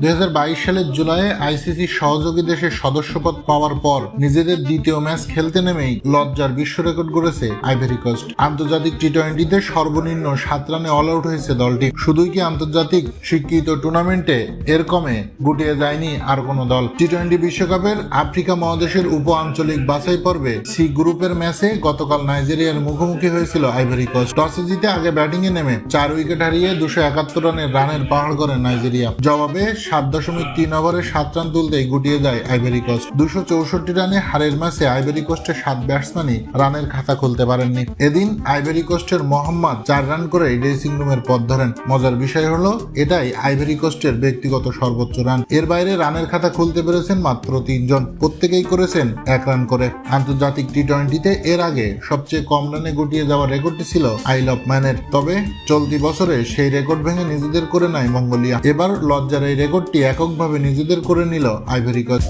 2022 সালের জুলাইয়ে আইসিসি সহযোগী দেশের সদস্যপদ পাওয়ার পর নিজেদের দ্বিতীয় ম্যাচ খেলতে নেমেই লজ্জার বিশ্ব রেকর্ড গড়েছে আইভরি কোস্ট। আন্তর্জাতিক টি-20তে সর্বনিম্ন 7 রানে অল আউট হয়েছে দলটি। শুধুই কি আন্তর্জাতিক স্বীকৃত টুর্নামেন্টে এর কমে গুটিয়ে যায়নি আর কোনো দল। টি-20 বিশ্বকাপের আফ্রিকা মহাদেশের উপ আঞ্চলিক বাছাই পর্বে সি গ্রুপের ম্যাচে গতকাল নাইজেরিয়ার মুখোমুখি হয়েছিল আইভরি কোস্ট। টসে জিতে আগে ব্যাটিংয়ে নেমে 4 উইকেট হারিয়ে 271 রানের পাহাড় করে নাইজেরিয়া। জবাবে 7.3 ওভারে 7 রান তুলতেই গুটিয়ে যায় আইভরি কোস্ট। 264 রানে হারের ম্যাচে আইভরি কোস্টের 7 ব্যাটসম্যানই রানের খাতা খুলতে পারেননি। এদিন আইভরি কোস্টের মোহাম্মদ 4 রান করে ড্রেসিং রুমের পথ ধরেন। মজার বিষয় হলো এটাই আইভরি কোস্টের ব্যক্তিগত সর্বোচ্চ রান। এর বাইরে রানের খাতা খুলতে পেরেছেন মাত্র 3 জন, প্রত্যেকেই করেছেন 1 রান করে। আন্তর্জাতিক টি-20তে এর আগে সবচেয়ে কম রানে গুটিয়ে যাওয়ার রেকর্ডটি ছিল আইল অফ ম্যানের। তবে চলতি বছরে সেই রেকর্ড ভেঙে নিজেদের করে নেয় মঙ্গোলিয়া। এবার লজ্জার এই রেকর্ডটি এককভাবে নিজেদের করে নিল আইভরি কোস্ট।